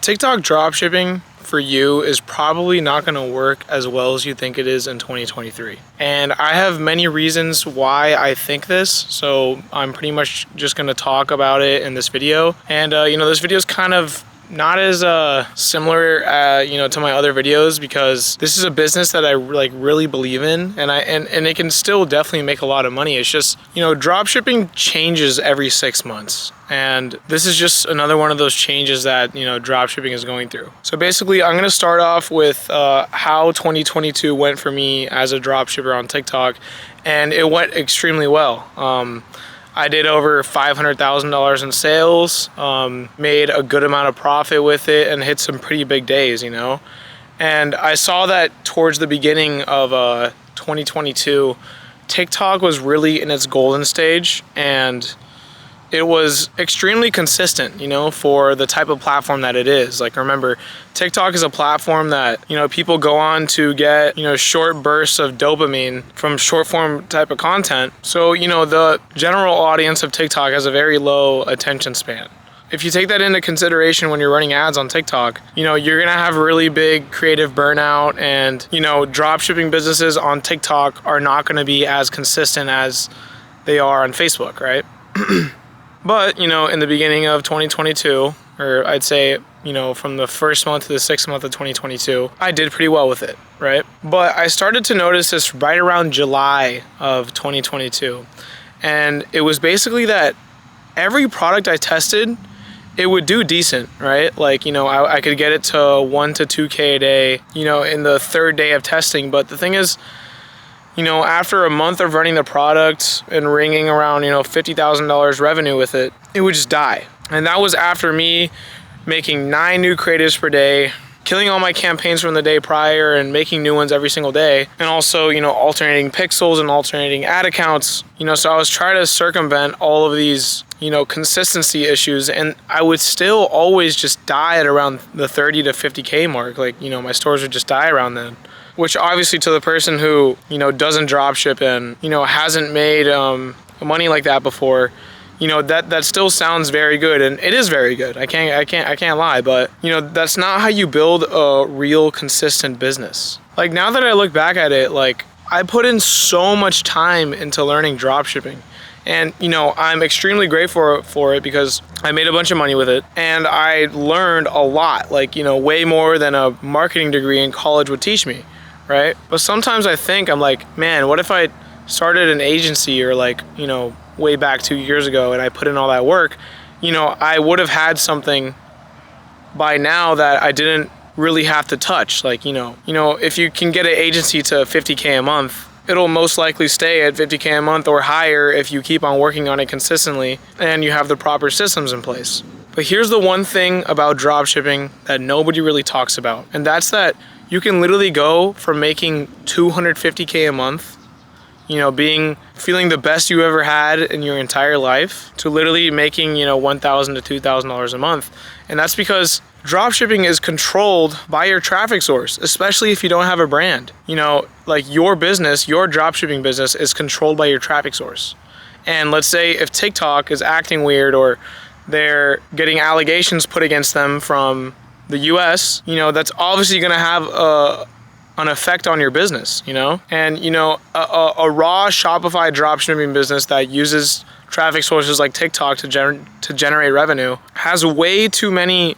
TikTok dropshipping for you is probably not going to work as well as you think it is in 2023. And I have many reasons why I think this, so I'm pretty much just going to talk about it in this video. And this video is kind of not as similar to my other videos, because this is a business that I really believe in, and it can still definitely make a lot of money. It's just, dropshipping changes every 6 months, and this is just another one of those changes that dropshipping is going through. So basically, I'm going to start off with how 2022 went for me as a dropshipper on TikTok, and it went extremely well. I did over $500,000 in sales, made a good amount of profit with it, and hit some pretty big days, And I saw that towards the beginning of 2022, TikTok was really in its golden stage, and it was extremely consistent, for the type of platform that it is. Like, remember, TikTok is a platform that, people go on to get, short bursts of dopamine from short form type of content. So, the general audience of TikTok has a very low attention span. If you take that into consideration when you're running ads on TikTok, you're gonna have really big creative burnout, and, dropshipping businesses on TikTok are not gonna be as consistent as they are on Facebook, right? But, in the beginning of 2022, or I'd say, from the first month to the 6th month of 2022, I did pretty well with it, right? But I started to notice this right around July of 2022. And it was basically that every product I tested, it would do decent, right? Like, I could get it to 1 to 2K a day, in the third day of testing. But the thing is, after a month of running the product and ringing around, $50,000 revenue with it, it would just die. And that was after me making 9 new creatives per day, killing all my campaigns from the day prior and making new ones every single day. And also, alternating pixels and alternating ad accounts. So I was trying to circumvent all of these, consistency issues, and I would still always just die at around the 30 to 50K mark. Like, my stores would just die around then. Which obviously, to the person who, doesn't dropship and, hasn't made money like that before, that still sounds very good, and it is very good. I can't lie, but that's not how you build a real consistent business. Like, now that I look back at it, like, I put in so much time into learning dropshipping. And, I'm extremely grateful for it, because I made a bunch of money with it, and I learned a lot, like, way more than a marketing degree in college would teach me, right? But sometimes I'm like, man, what if I started an agency, or way back 2 years ago, and I put in all that work, I would have had something by now that I didn't really have to touch. Like, if you can get an agency to 50K a month, it'll most likely stay at 50K a month or higher if you keep on working on it consistently and you have the proper systems in place. But here's the one thing about dropshipping that nobody really talks about, and that's that you can literally go from making 250K a month, feeling the best you ever had in your entire life, to literally making, $1,000 to $2,000 a month. And that's because dropshipping is controlled by your traffic source, especially if you don't have a brand. Like, your business, your dropshipping business is controlled by your traffic source. And let's say if TikTok is acting weird, or they're getting allegations put against them from the US, that's obviously going to have an effect on your business, And, a raw Shopify dropshipping business that uses traffic sources like TikTok to generate revenue has way too many,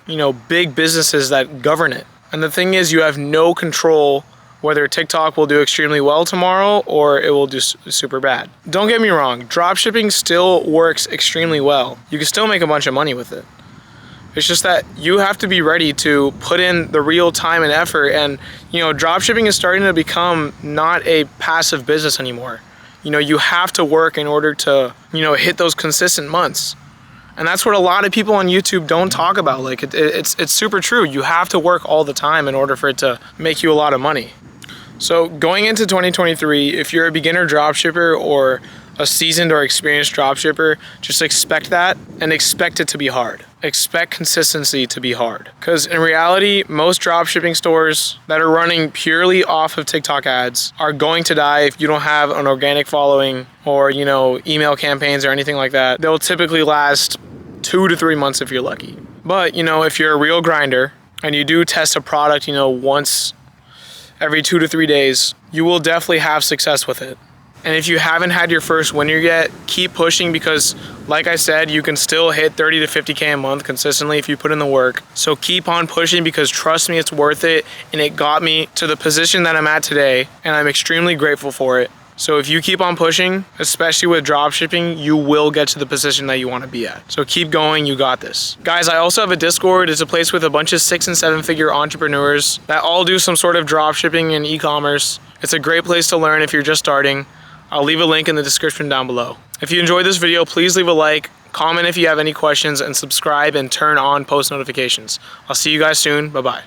big businesses that govern it. And the thing is, you have no control whether TikTok will do extremely well tomorrow or it will do super bad. Don't get me wrong, dropshipping still works extremely well. You can still make a bunch of money with it. It's just that you have to be ready to put in the real time and effort. And, dropshipping is starting to become not a passive business anymore. You have to work in order to, hit those consistent months. And that's what a lot of people on YouTube don't talk about. Like, it's super true. You have to work all the time in order for it to make you a lot of money. So going into 2023, if you're a beginner dropshipper or a seasoned or experienced dropshipper, just expect that, and expect it to be hard. Expect consistency to be hard. Because in reality, most dropshipping stores that are running purely off of TikTok ads are going to die if you don't have an organic following or, email campaigns or anything like that. They'll typically last 2 to 3 months if you're lucky. But, you know, if you're a real grinder and you do test a product, you know, once every 2 to 3 days, you will definitely have success with it. And if you haven't had your first winner yet, keep pushing, because like I said, you can still hit 30 to 50K a month consistently if you put in the work. So keep on pushing, because trust me, it's worth it. And it got me to the position that I'm at today, and I'm extremely grateful for it. So if you keep on pushing, especially with dropshipping, you will get to the position that you want to be at. So keep going, you got this. Guys, I also have a Discord. It's a place with a bunch of 6 and 7 figure entrepreneurs that all do some sort of dropshipping and e-commerce. It's a great place to learn if you're just starting. I'll leave a link in the description down below. If you enjoyed this video, please leave a like, comment if you have any questions, and subscribe and turn on post notifications. I'll see you guys soon. Bye-bye.